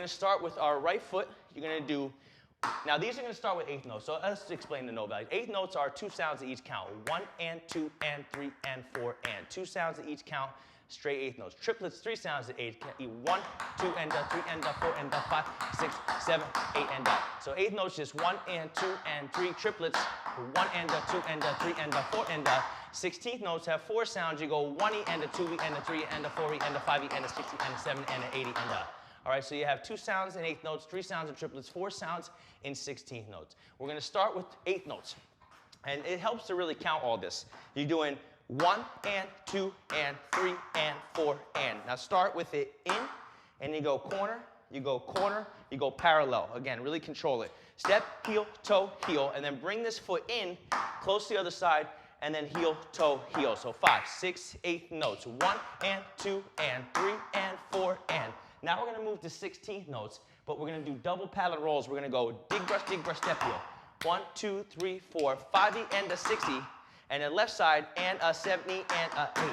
going to start with our right foot. You're going to do, now these are going to start with eighth notes. So let's explain the note values. Eighth notes are 2 sounds that each count. 1 and 2 and 3 and 4 and. 2 sounds that each count. Straight eighth notes. Triplets, 3 sounds at 8. 1, 2 and 3 and 4 and 5, 6, 7, 8 and So eighth notes just 1 and 2 and 3. Triplets, 1 and 2 and 3 and 4 and 16th notes have 4 sounds. You go 1E and a 2E and a 3E and a 4E and a 5E and a 6E and a 7 and an 8E and a. All right, so you have 2 sounds in eighth notes, 3 sounds in triplets, 4 sounds in 16th notes. We're going to start with eighth notes. And it helps to really count all this. You're doing 1 and 2 and 3 and 4 and. Now start with it in, and you go corner, you go corner, you go parallel. Again, really control it. Step, heel, toe, heel, and then bring this foot in, close to the other side, and then heel, toe, heel. So 5, 6, 8 notes. 1 and 2 and 3 and 4 and. Now we're going to move to 16th notes, but we're going to do double palette rolls. We're going to go dig, brush, step, heel. 1, 2, 3, 4, 5E and a 6E, and then left side and a 7E and a 8.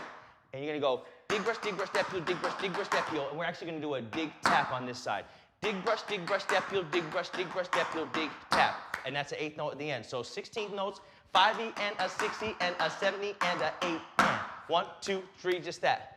And you're going to go dig, brush, step, heel, dig, brush, step, heel, and we're actually going to do a dig, tap on this side. Dig, brush, step, heel, dig, brush, step, heel, dig, tap. And that's an 8th note at the end. So 16th notes, 5E and a 6E and a 7E and a 8 and. 1, 2, 3, just that.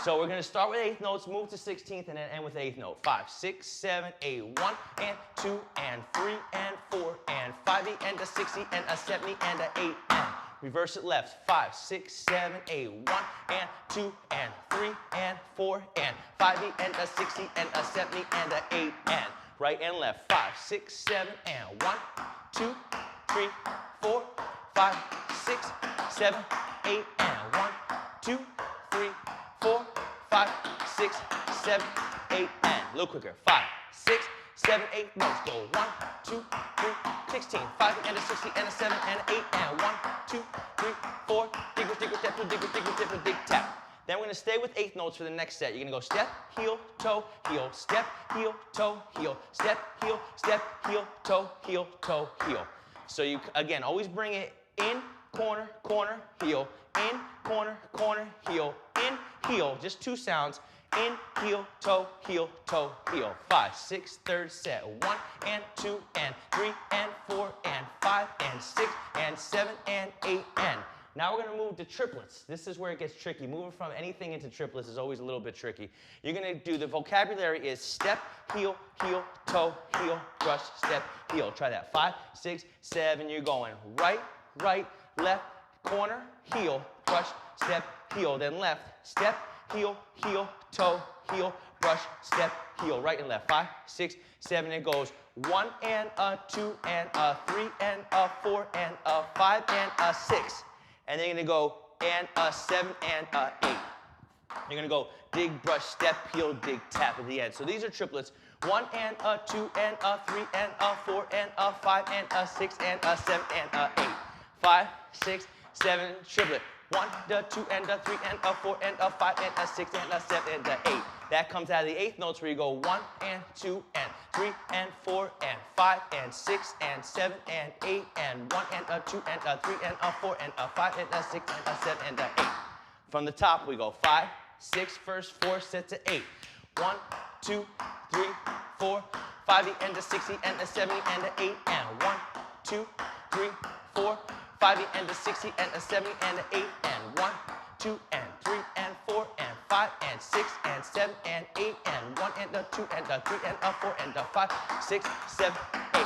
So we're going to start with 8th notes, move to 16th, and then end with 8th note. 5, 6, 7, 8. 1 and 2 and 3 and 4 and 5E and a 6E and a 7E and a 8 and. Reverse it left. 5, 6, 7, 8. 1 and 2 and 3 and 4 and 5E and a 6E and a 7E and a 8 and. Right and left. 5, 6, 7 and 1, 2, 3, 4, 5, 6, 7, 8 and 1, 2, 3, 4, 5, 6, 7, 8 and. A little quicker. 5, 6, 7, 8 notes. Go 1, 2, 3, 16. 5 and a 60 and a 7 and an 8 and 1, 2, 3, 4. Dig, step, dig, tap. Then we're going to stay with 8th notes for the next set. You're going to go step, heel, toe, heel, step, heel, toe, heel, step, heel, toe, heel. So you, again, always bring it in, corner, corner, heel, in, corner, corner, heel, in, heel. Just 2 sounds. In, heel, toe, heel, 5, 6, third set. 1 and 2 and 3 and 4 and 5 and 6 and 7 and 8 and. Now we're going to move to triplets. This is where it gets tricky. Moving from anything into triplets is always a little bit tricky. You're going to do, the vocabulary is step, heel, toe, heel, brush, step, heel. Try that. 5, 6, 7. You're going right, left, corner, heel, brush, step, heel. Then left, step, heel, toe, heel, brush, step, heel. Right and left. 5, 6, 7. It goes 1 and a 2 and a 3 and a 4 and a 5 and a 6. And then you're going to go and a 7 and a 8. You're going to go dig, brush, step, heel, dig, tap at the end. So these are triplets. 1 and a 2 and a 3 and a 4 and a 5 and a 6 and a 7 and a 8. 5, 6, 7, triplet. 1, the 2 and the 3 and a 4 and a 5 and a 6 and a 7 and a 8. That comes out of the 8th notes where you go 1 and 2 and 3 and 4 and 5 and 6 and 7 and 8 and 1 and a 2 and a 3 and a 4 and a 5 and a 6 and a 7 and a 8. From the top we go 5, 6, first 4 sets of 8. 1, 2, 3, 4, 5 and a 6 and a 7 and a 8 and 1, 2, 3, 4, 5 and a 6 and a 7 and a 8 and 1, 2 and 3 and 4 and 5 and 6 and 7 and 8 and 1 and a 2 and a 3 and a 4 and a 5, 6, 7, 8.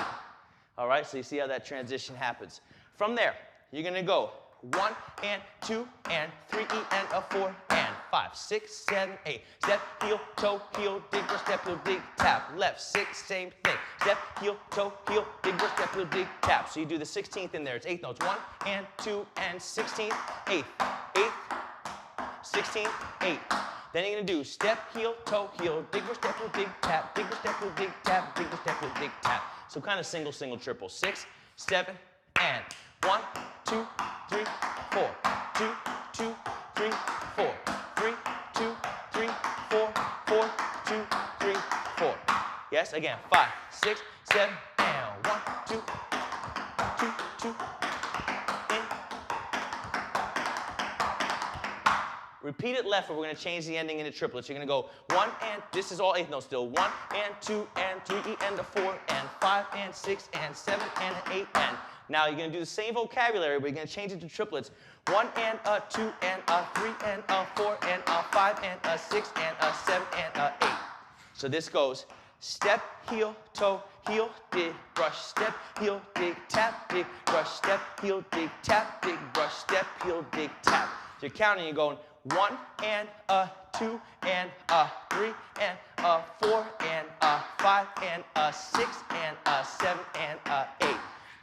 All right, so you see how that transition happens. From there, you're going to go 1 and 2 and 3E and a 4 and 5, 6, 7, 8. Step, heel, toe, heel, dig, brush, step, heel, dig, tap. Left, 6, same thing. Step, heel, toe, heel, dig, brush, step, heel, dig, tap. So you do the 16th in there. It's 8 notes. 1 and 2 and 16th, 8th, 8th, 16th, 8th. Then you're going to do step, heel, toe, heel, dig, brush, step, heel, dig, tap, dig, brush, step, heel, dig, tap, dig, brush, step, heel, dig, tap. So kind of single, triple. 6, 7, and 1, 2, 3, 4. 2, 2, 3, 4. 3, 2, 3, 4. 4, 2, 3, 4. Yes, again. 5, 6, 7, and 1, 2, 2, 2. In. Repeat it left, but we're going to change the ending into triplets. You're going to go 1 and, this is all eighth notes still, 1 and 2 and 3 and a 4 and 5 and 6 and 7 and an 8 and. Now you're going to do the same vocabulary, but you're going to change it to triplets. 1 and a 2 and a 3 and a 4 and a 5 and a 6 and a 7 and a 8. So this goes step, heel, toe, heel, dig, brush, step, heel, dig, tap, dig, brush, step, heel, dig, tap, dig, brush, step, heel, dig, tap. So you're counting, you're going 1 and a 2 and a 3 and a 4 and a 5 and a 6 and a 7 and a 8.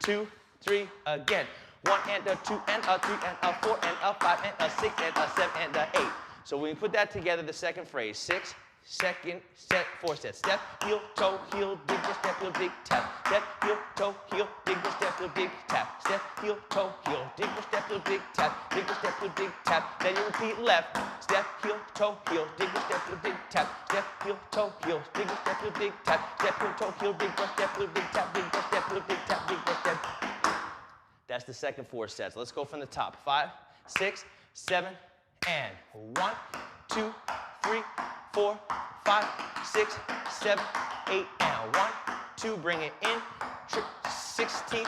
2, 3, again. 1 and a 2 and a 3 and a 4 and a 5 and a 6 and a 7 and a 8. So when you put that together, the second phrase, 6, second, set, 4 sets. Step, heel, toe, heel, dig, brush, step, heel, dig, tap. Step, heel, toe, heel, dig, brush, step, heel, dig, tap. Step, heel, toe, heel, dig, brush, step, heel, dig, tap. Dig, brush, step, heel, dig, tap. Then you repeat left. Step, heel, toe, heel, dig, brush, step, heel, dig, tap. Step, heel, toe, heel, dig, brush, step, heel, dig, tap. Step, heel, toe, heel, dig, brush, step, heel, dig, tap. Dig, brush, step, heel, dig, tap. Dig, brush, step. That's the second 4 sets. Let's go from the top. 5, 6, 7, and 1, 2, 3, 4, 5, 6, 7, 8, and 1, 2, bring it in, 16th,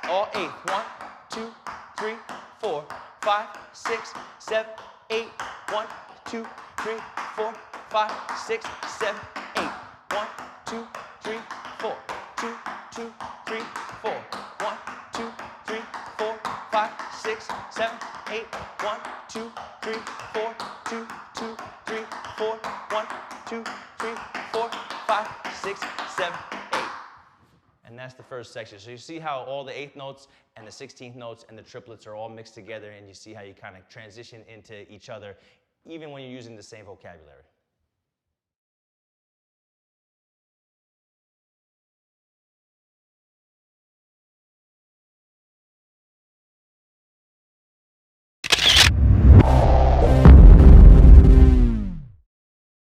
all 8, 1, 2, 3, 4, 5, 6, 7, 8, 1, 2, 3, 4, 5, 6, 7, 8, 1, 2, 3, 4, 2, 2, 3, 4, 1, 2, 3, 4, 5, 6, 7, 8, 1, 2, 3, 4, 2, 2, 3, 4, 1, 2, 3, 4, 5, 6, 7, 8. And that's the first section. So you see how all the eighth notes and the 16th notes and the triplets are all mixed together, and you see how you kind of transition into each other even when you're using the same vocabulary.